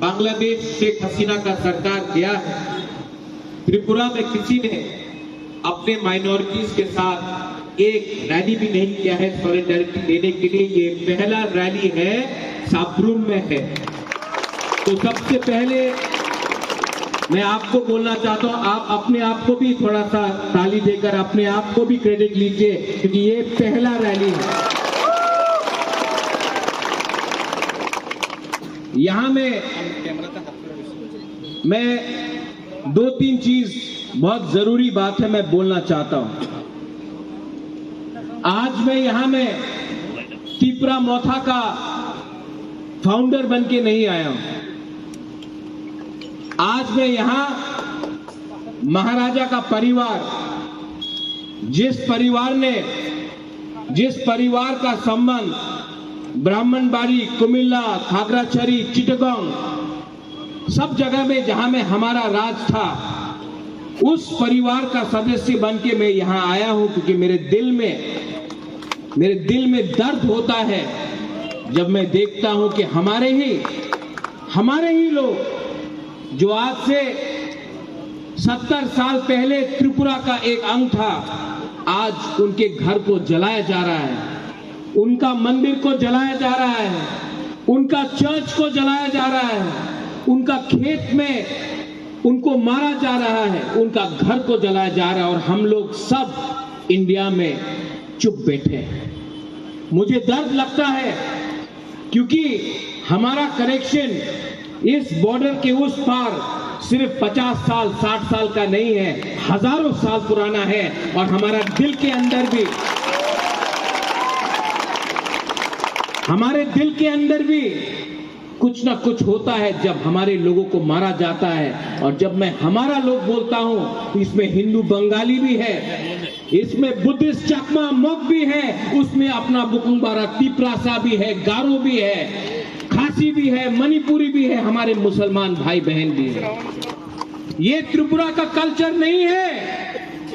बांग्लादेश शेख हसीना का सरकार गया है। त्रिपुरा में किसी ने अपने माइनॉरिटीज के साथ एक रैली भी नहीं किया है सॉलिडारिटी देने के लिए। ये पहला रैली है, साब्रुम में है। तो सबसे पहले मैं आपको बोलना चाहता हूं, आप अपने आप को भी थोड़ा सा ताली देकर अपने आप को भी क्रेडिट लीजिए, क्योंकि ये पहला रैली है। यहां मैं दो तीन चीज बहुत जरूरी बात है मैं बोलना चाहता हूं। आज मैं यहां में त्रिपुरा मोथा का फाउंडर बन के नहीं आया हूं। आज मैं यहां महाराजा का परिवार, जिस परिवार का संबंध ब्राह्मणबाड़ी, कुमिल्ला, खागराछड़ी, चिटगांव सब जगह में जहां में हमारा राज था, उस परिवार का सदस्य बन के मैं यहां आया हूं, क्योंकि मेरे दिल में दर्द होता है जब मैं देखता हूं कि हमारे ही लोग जो आज से 70 साल पहले त्रिपुरा का एक अंग था, आज उनके घर को जलाया जा रहा है, उनका मंदिर को जलाया जा रहा है, उनका चर्च को जलाया जा रहा है, उनका खेत में उनको मारा जा रहा है, उनका घर को जलाया जा रहा है, और हम लोग सब इंडिया में चुप बैठे हैं। मुझे दर्द लगता है क्योंकि हमारा कनेक्शन इस बॉर्डर के उस पार सिर्फ 50 साल 60 साल का नहीं है, हजारों साल पुराना है। और हमारे दिल के अंदर भी कुछ ना कुछ होता है जब हमारे लोगों को मारा जाता है। और जब मैं हमारा लोग बोलता हूं, इसमें हिंदू बंगाली भी है, इसमें बुद्धिस्ट चकमा मोक भी है, उसमें अपना बुकुंबारा तिपरासा भी है, गारो भी है, खासी भी है, मणिपुरी भी है, हमारे मुसलमान भाई बहन भी है। ये त्रिपुरा का कल्चर नहीं है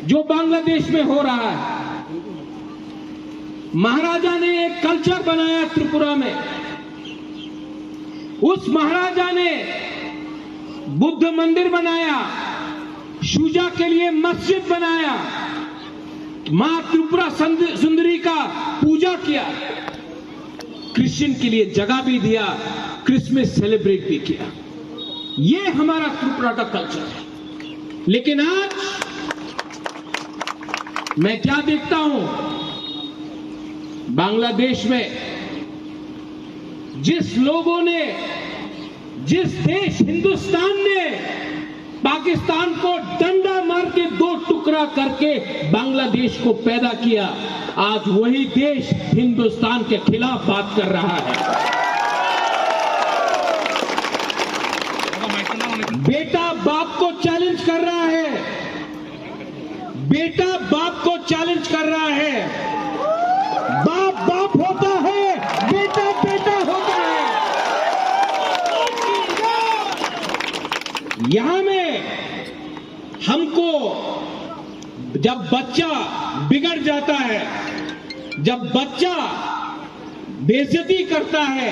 जो बांग्लादेश में हो रहा है। महाराजा ने एक कल्चर बनाया त्रिपुरा में। उस महाराजा ने बुद्ध मंदिर बनाया, शुजा के लिए मस्जिद बनाया, मां त्रिपुरा सुंदरी का पूजा किया, क्रिश्चियन के लिए जगह भी दिया, क्रिसमस सेलिब्रेट भी किया। ये हमारा त्रिपुरा का कल्चर है। लेकिन आज मैं क्या देखता हूं, बांग्लादेश में जिस देश हिंदुस्तान ने पाकिस्तान को डंडा मार के 2 टुकड़ा करके बांग्लादेश को पैदा किया, आज वही देश हिंदुस्तान के खिलाफ बात कर रहा है। बेटा बाप को चैलेंज कर रहा है, बेटा बाप को चैलेंज कर रहा है। बाप बाप होता है, बेटा बेटा होता है। यहां में हमको जब बच्चा बिगड़ जाता है, जब बच्चा बेइज्जती करता है,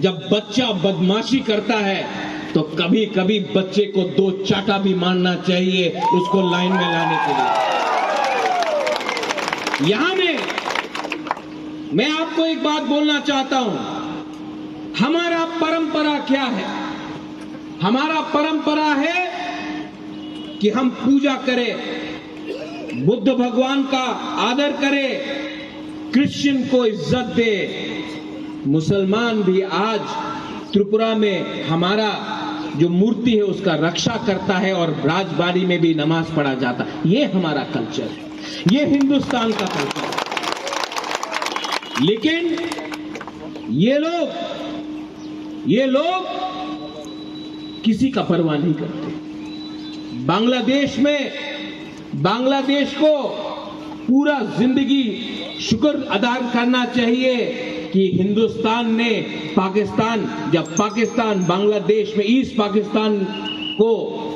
जब बच्चा बदमाशी करता है, तो कभी कभी बच्चे को 2 चाटा भी मारना चाहिए उसको लाइन में लाने के लिए। यहां में मैं आपको एक बात बोलना चाहता हूं, हमारा परंपरा क्या है? हमारा परंपरा है कि हम पूजा करें, बुद्ध भगवान का आदर करें, क्रिश्चियन को इज्जत दे, मुसलमान भी आज त्रिपुरा में हमारा जो मूर्ति है उसका रक्षा करता है और राजबाड़ी में भी नमाज पढ़ा जाता है। ये हमारा कल्चर है, ये हिंदुस्तान का कल्चर है। लेकिन ये लोग किसी का परवाह नहीं करते। बांग्लादेश को पूरा जिंदगी शुक्र अदा करना चाहिए कि हिंदुस्तान ने जब पाकिस्तान बांग्लादेश में ईस्ट पाकिस्तान को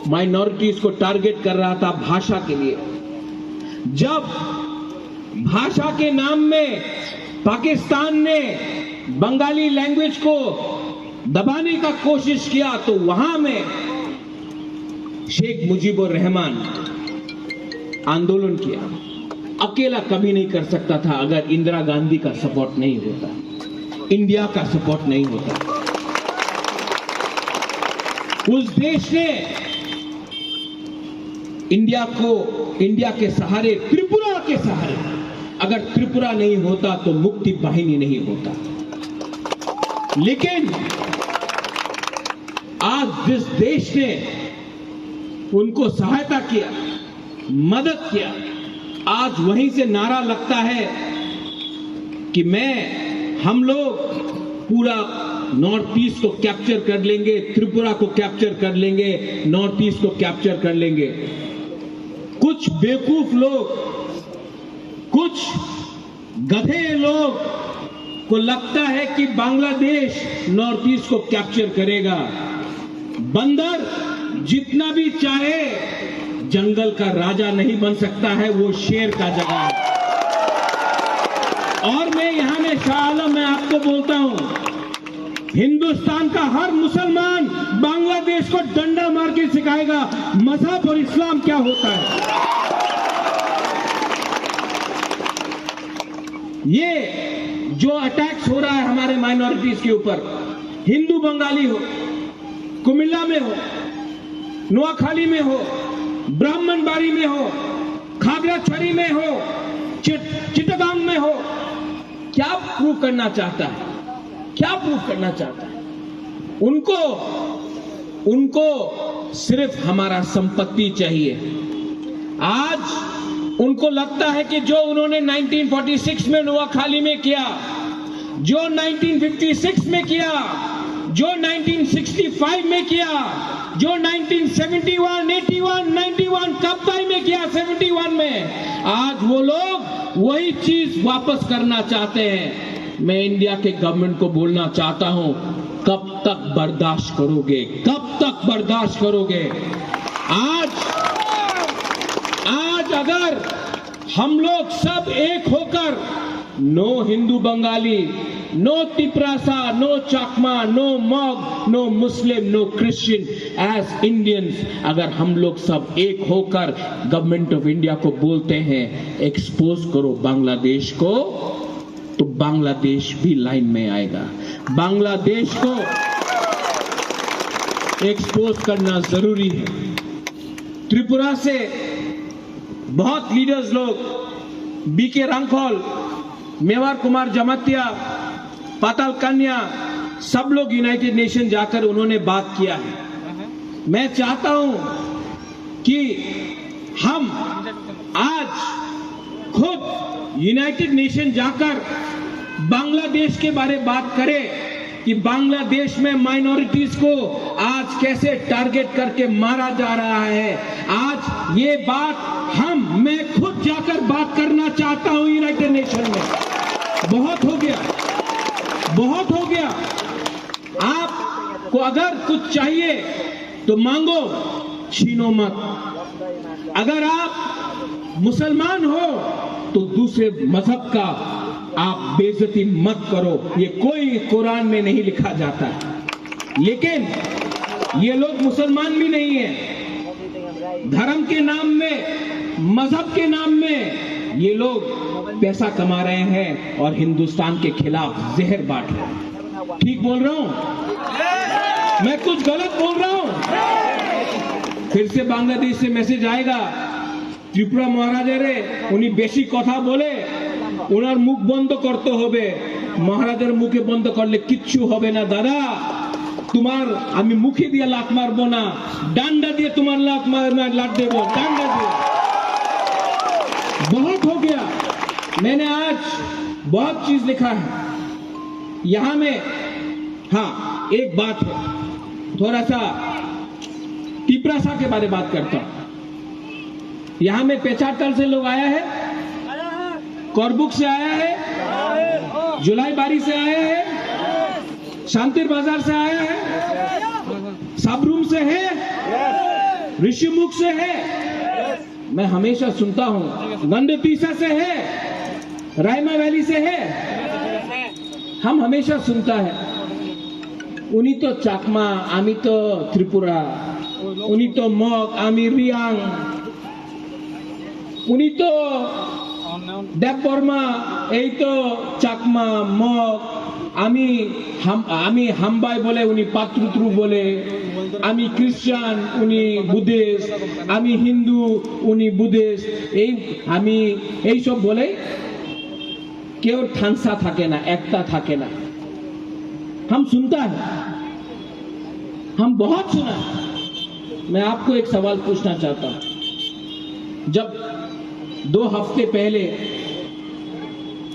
माइनॉरिटीज को टारगेट कर रहा था भाषा के लिए, जब भाषा के नाम में पाकिस्तान ने बंगाली लैंग्वेज को दबाने का कोशिश किया तो वहां में शेख मुजीबुर रहमान आंदोलन किया। अकेला कभी नहीं कर सकता था अगर इंदिरा गांधी का सपोर्ट नहीं होता, इंडिया का सपोर्ट नहीं होता। उस देश ने इंडिया के सहारे, त्रिपुरा के सहारे, अगर त्रिपुरा नहीं होता तो मुक्ति वाहिनी नहीं होता। लेकिन आज जिस देश ने उनको सहायता किया, मदद किया, आज वहीं से नारा लगता है कि हम लोग पूरा नॉर्थ ईस्ट को कैप्चर कर लेंगे, त्रिपुरा को कैप्चर कर लेंगे, नॉर्थ ईस्ट को कैप्चर कर लेंगे। कुछ बेवकूफ लोग, कुछ गधे लोग को लगता है कि बांग्लादेश नॉर्थ ईस्ट को कैप्चर करेगा। बंदर जितना भी चाहे जंगल का राजा नहीं बन सकता है, वो शेर का जगह है। और मैं यहां में शाह आलम, मैं आपको बोलता हूं, हिंदुस्तान का हर मुसलमान बांग्लादेश को डंडा मार के सिखाएगा मजहब और इस्लाम क्या होता है। ये जो अटैक्स हो रहा है हमारे माइनॉरिटीज के ऊपर, हिंदू बंगाली हो, कुमिल्ला में हो, नोआखाली में हो, ब्राह्मणबाड़ी में हो, खागड़ाछड़ी में हो, चिटगांग में हो, क्या प्रूव करना चाहता है? क्या प्रूव करना चाहता है? उनको सिर्फ हमारा संपत्ति चाहिए। आज उनको लगता है कि जो उन्होंने 1946 में नोआखाली में किया, जो 1956 में किया, जो 1965 में किया, जो 1971, 81, 91 कब्ताई में किया, 71 में, आज वो लोग वही चीज वापस करना चाहते हैं। मैं इंडिया के गवर्नमेंट को बोलना चाहता हूं, कब तक बर्दाश्त करोगे? कब तक बर्दाश्त करोगे? आज अगर हम लोग सब एक होकर, no Hindu Bengali, no Tiprasa, no Chakma, no Mog, no Muslim, no Christian, as Indians, अगर हम लोग सब एक होकर गवर्नमेंट ऑफ इंडिया को बोलते हैं एक्सपोज करो बांग्लादेश को, तो बांग्लादेश भी लाइन में आएगा। बांग्लादेश को एक्सपोज करना जरूरी है। त्रिपुरा से बहुत लीडर्स लोग, बीके रांखोल, मेवार कुमार जमातिया, पाताल कन्या, सब लोग यूनाइटेड नेशन जाकर उन्होंने बात किया है। मैं चाहता हूं कि हम आज खुद यूनाइटेड नेशन जाकर बांग्लादेश के बारे बात करें कि बांग्लादेश में माइनॉरिटीज को आज कैसे टारगेट करके मारा जा रहा है। आज ये बात मैं खुद जाकर बात करना चाहता हूं यूनाइटेड नेशन में। बहुत हो गया, बहुत हो गया। आपको अगर कुछ चाहिए तो मांगो, छीनो मत। अगर आप मुसलमान हो तो दूसरे मजहब का आप बेइज्जती मत करो, ये कोई कुरान में नहीं लिखा जाता है। लेकिन ये लोग मुसलमान भी नहीं है, धर्म के नाम में, मजहब के नाम में ये लोग पैसा कमा रहे हैं और हिंदुस्तान के खिलाफ जहर बांट रहे हैं। ठीक बोल रहा हूं? मैं कुछ गलत बोल रहा हूं? फिर से बांग्लादेश से मैसेज आएगा, त्रिपुरा महाराजा रे उन्हीं बेशी कथा बोले, उनार मुख बंद करते होबे। महाराजार मुखे बंद करले किच्छु होबे ना दादा, तुम्हार आमी मुखे दिए लात मारबो ना, डांडा दिए तुम्हार लात देबो, डांडा दिए। बहुत हो गया। मैंने आज बहुत चीज लिखा है यहां में। हाँ, एक बात है, थोड़ा सा तिपरासा के बारे में बात करता हूं। यहां में पेचाटल से लोग आया है, कोरबुक से आया है, जुलाई बारी से आया है, शांतिर बाजार से आया है, साबरूम से है, ऋषिमुख से है। मैं हमेशा सुनता हूं, गंडतीसा से है, रायमा वैली से है। हम हमेशा सुनता है उनी तो चाकमा, आमी तो त्रिपुरा, उनी तो मग, आमी रियांग, उनी तो देवबर्मा, এই তো চাকমা, মগ, আমি হাম্বাই বলে, উনি পাত্রুত্রু বলে, আমি খ্রিস্টান, উনি বুদ্ধিস্ট, আমি হিন্দু, উনি বুদ্ধিস্ট, আমি এই সব বলে কেউ ঠান্সা থাকে না, একতা থাকে না। हम सुनता है, हम बहुत सुना। मैं आपको एक सवाल पूछना चाहता हूं। जब 2 हफ्ते पहले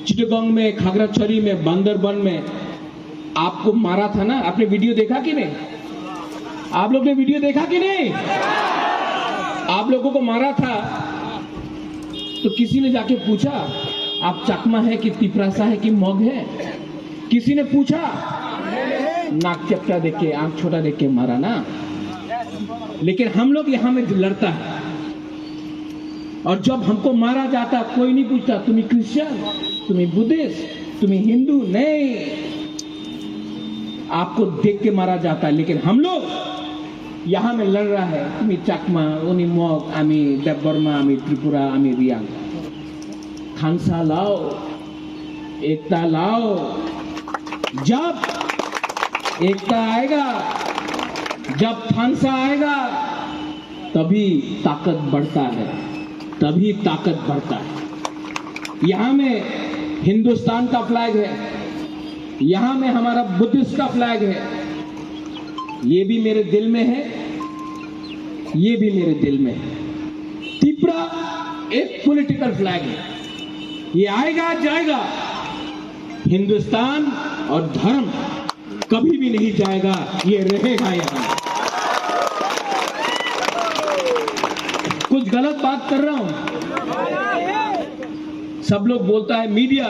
चिटगोंग में, खागराछड़ी में, बांदरबन में आपको मारा था ना, आपने वीडियो देखा कि नहीं? आप लोग ने वीडियो देखा कि नहीं? आप लोगों को मारा था तो किसी ने जाके पूछा आप चकमा है कि तिपरासा है कि मग है? किसी ने पूछा? नाक चपटा देख के, आंख छोटा देख के मारा ना। लेकिन हम लोग यहां में लड़ता है, और जब हमको मारा जाता कोई नहीं पूछता तुम्हें क्रिश्चियन, तुम्हें बुद्धिस्ट, तुम्हें हिंदू, नहीं, आपको देख के मारा जाता है। लेकिन हम लोग यहां में लड़ रहा है, तुम्हें चकमा, उनी मग, आमी देवबर्मा, आमी त्रिपुरा, आमी रियांग। खानसा लाओ, एकता लाओ। जब एकता आएगा, जब खानसा आएगा, तभी ताकत बढ़ता है, तभी ताकत बढ़ता है। यहां में हिंदुस्तान का फ्लैग है, यहां में हमारा बुद्धिस्ट का फ्लैग है, ये भी मेरे दिल में है, ये भी मेरे दिल में है। त्रिपुरा एक पॉलिटिकल फ्लैग है, ये आएगा जाएगा। हिंदुस्तान और धर्म कभी भी नहीं जाएगा, ये रहेगा यहां। कुछ गलत बात कर रहा हूं? सब लोग बोलता है मीडिया